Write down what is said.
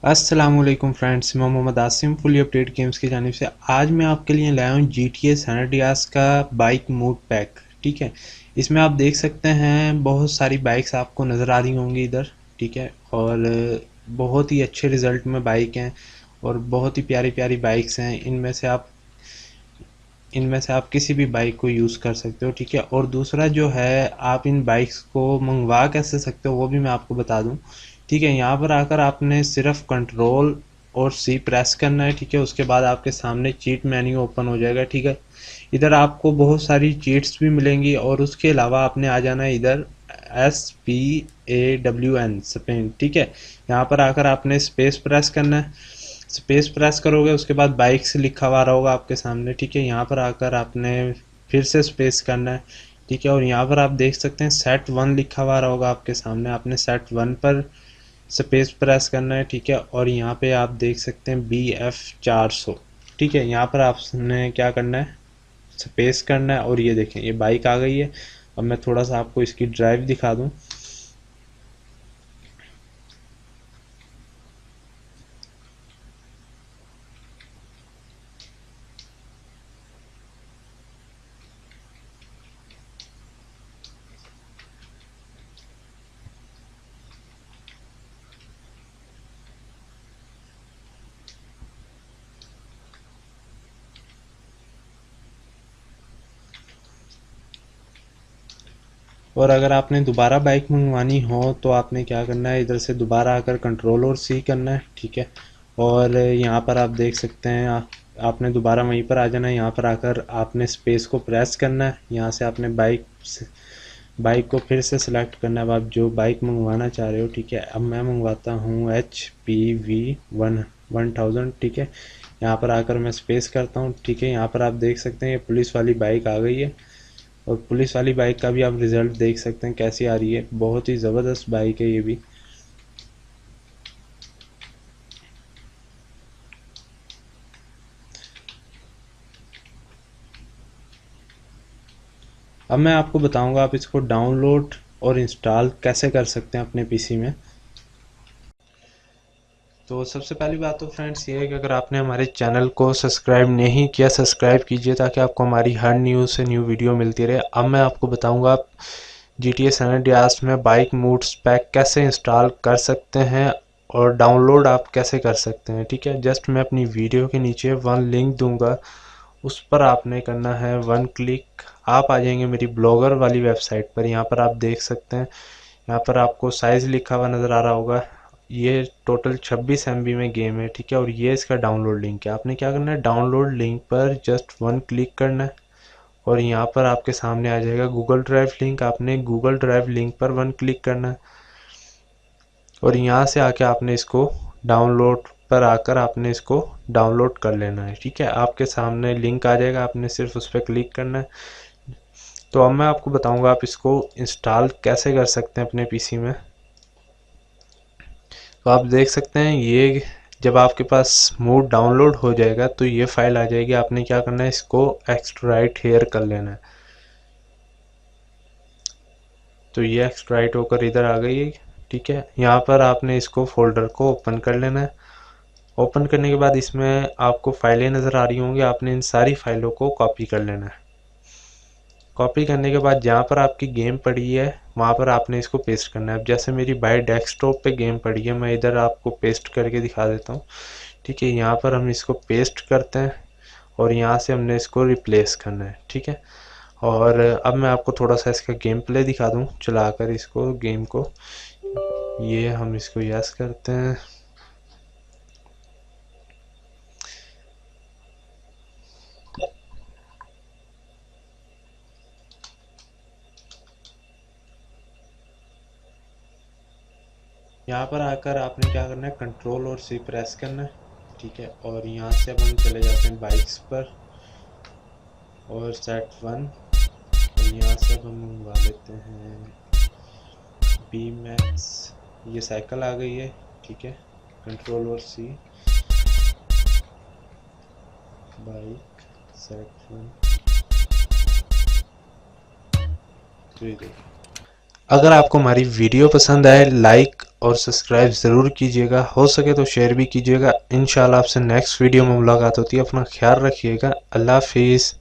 अस्सलामुअलैकुम फ्रेंड्स, मैं Mohammad Asim fully update games की जानिब से आज मैं आपके लिए लाया हूँ GTA सैन अंड्रियास का बाइक मूड पैक। ठीक है, इसमें आप देख सकते हैं बहुत सारी बाइक्स आपको नज़र आ रही होंगी इधर। ठीक है, और बहुत ही अच्छे रिज़ल्ट में बाइक हैं और बहुत ही प्यारी प्यारी बाइक्स हैं। इनमें से आप किसी भी बाइक को यूज़ कर सकते हो। ठीक है, और दूसरा जो है, आप इन बाइक्स को मंगवा कैसे सकते हो वो भी मैं आपको बता दूं। ठीक है, यहाँ पर आकर आपने सिर्फ कंट्रोल और सी प्रेस करना है। ठीक है, उसके बाद आपके सामने चीट मेन्यू ओपन हो जाएगा। ठीक है, इधर आपको बहुत सारी चीट्स भी मिलेंगी और उसके अलावा आपने आ जाना है इधर SPAWN स्पेन। ठीक है, यहाँ पर आकर आपने स्पेस प्रेस करना है। स्पेस प्रेस करोगे उसके बाद बाइक्स लिखा हुआ रहा होगा आपके सामने। ठीक है, यहाँ पर आकर आपने फिर से स्पेस करना है। ठीक है, और यहाँ पर आप देख सकते हैं सेट 1 लिखा हुआ रहा होगा आपके सामने, आपने सेट 1 पर स्पेस प्रेस करना है। ठीक है, और यहाँ पे आप देख सकते हैं BF400। ठीक है, यहाँ पर आपने क्या करना है, स्पेस करना है और ये देखें ये बाइक आ गई है। अब मैं थोड़ा सा आपको इसकी ड्राइव दिखा दूँ। और अगर आपने दोबारा बाइक मंगवानी हो तो आपने क्या करना है, इधर से दोबारा आकर कंट्रोल और सी करना है। ठीक है, और यहाँ पर आप देख सकते हैं आपने दोबारा वहीं पर आ जाना है। यहाँ पर आकर आपने स्पेस को प्रेस करना है। यहाँ से आपने बाइक को फिर से सिलेक्ट करना है, अब आप जो बाइक मंगवाना चाह रहे हो। ठीक है, अब मैं मंगवाता हूँ HPV1000। ठीक है, यहाँ पर आकर मैं स्पेस करता हूँ। ठीक है, यहाँ पर आप देख सकते हैं ये पुलिस वाली बाइक आ गई है और पुलिस वाली बाइक का भी आप रिज़ल्ट देख सकते हैं कैसी आ रही है। बहुत ही ज़बरदस्त बाइक है ये भी। अब मैं आपको बताऊंगा आप इसको डाउनलोड और इंस्टॉल कैसे कर सकते हैं अपने पीसी में। तो सबसे पहली बात तो फ्रेंड्स ये है कि अगर आपने हमारे चैनल को सब्सक्राइब नहीं किया, सब्सक्राइब कीजिए ताकि आपको हमारी हर न्यू से न्यू वीडियो मिलती रहे। अब मैं आपको बताऊंगा आप GTA सैन अंड्रियास में बाइक मूड्स पैक कैसे इंस्टॉल कर सकते हैं और डाउनलोड आप कैसे कर सकते हैं। ठीक है, जस्ट मैं अपनी वीडियो के नीचे वन लिंक दूंगा, उस पर आपने करना है वन क्लिक। आप आ जाएंगे मेरी ब्लॉगर वाली वेबसाइट पर। यहाँ पर आप देख सकते हैं, यहाँ पर आपको साइज़ लिखा हुआ नज़र आ रहा होगा। ये टोटल 26 MB में गेम है। ठीक है, और ये इसका डाउनलोड लिंक है। आपने क्या करना है, डाउनलोड लिंक पर जस्ट वन क्लिक करना है और यहाँ पर आपके सामने आ जाएगा गूगल ड्राइव लिंक। आपने गूगल ड्राइव लिंक पर वन क्लिक करना है और यहाँ से आके आपने इसको डाउनलोड पर आकर आपने इसको डाउनलोड कर लेना है। ठीक है, आपके सामने लिंक आ जाएगा, आपने सिर्फ उस पर क्लिक करना है। तो अब मैं आपको बताऊंगा आप इसको इंस्टॉल कैसे कर सकते हैं अपने पीसी में। तो आप देख सकते हैं ये जब आपके पास मूड डाउनलोड हो जाएगा तो ये फाइल आ जाएगी। आपने क्या करना है, इसको एक्सट्राइट हेयर कर लेना है। तो ये एक्सट्राइट होकर इधर आ गई है। ठीक है, यहाँ पर आपने इसको फोल्डर को ओपन कर लेना है। ओपन करने के बाद इसमें आपको फाइलें नज़र आ रही होंगी, आपने इन सारी फाइलों को कॉपी कर लेना है। कॉपी करने के बाद जहाँ पर आपकी गेम पड़ी है वहाँ पर आपने इसको पेस्ट करना है। अब जैसे मेरी बाय डेस्कटॉप पे गेम पड़ी है, मैं इधर आपको पेस्ट करके दिखा देता हूँ। ठीक है, यहाँ पर हम इसको पेस्ट करते हैं और यहाँ से हमने इसको रिप्लेस करना है। ठीक है, और अब मैं आपको थोड़ा सा इसका गेम प्ले दिखा दूँ चलाकर इसको गेम को। ये हम इसको यस करते हैं। यहाँ पर आकर आपने क्या करना है, कंट्रोल और सी प्रेस करना है। ठीक है, और यहाँ से अब हम चले जाते हैं बाइक्स पर और सेट 1 और यहाँ से अब हम मंगवा लेते हैं BMAX। ये साइकिल आ गई है। ठीक है, कंट्रोल और सी, बाइक सेट 1। तो ये देखिए, अगर आपको हमारी वीडियो पसंद आए लाइक और सब्सक्राइब ज़रूर कीजिएगा, हो सके तो शेयर भी कीजिएगा। इंशाल्लाह आपसे नेक्स्ट वीडियो में मुलाकात होती है। अपना ख्याल रखिएगा। अल्लाह हाफिज़।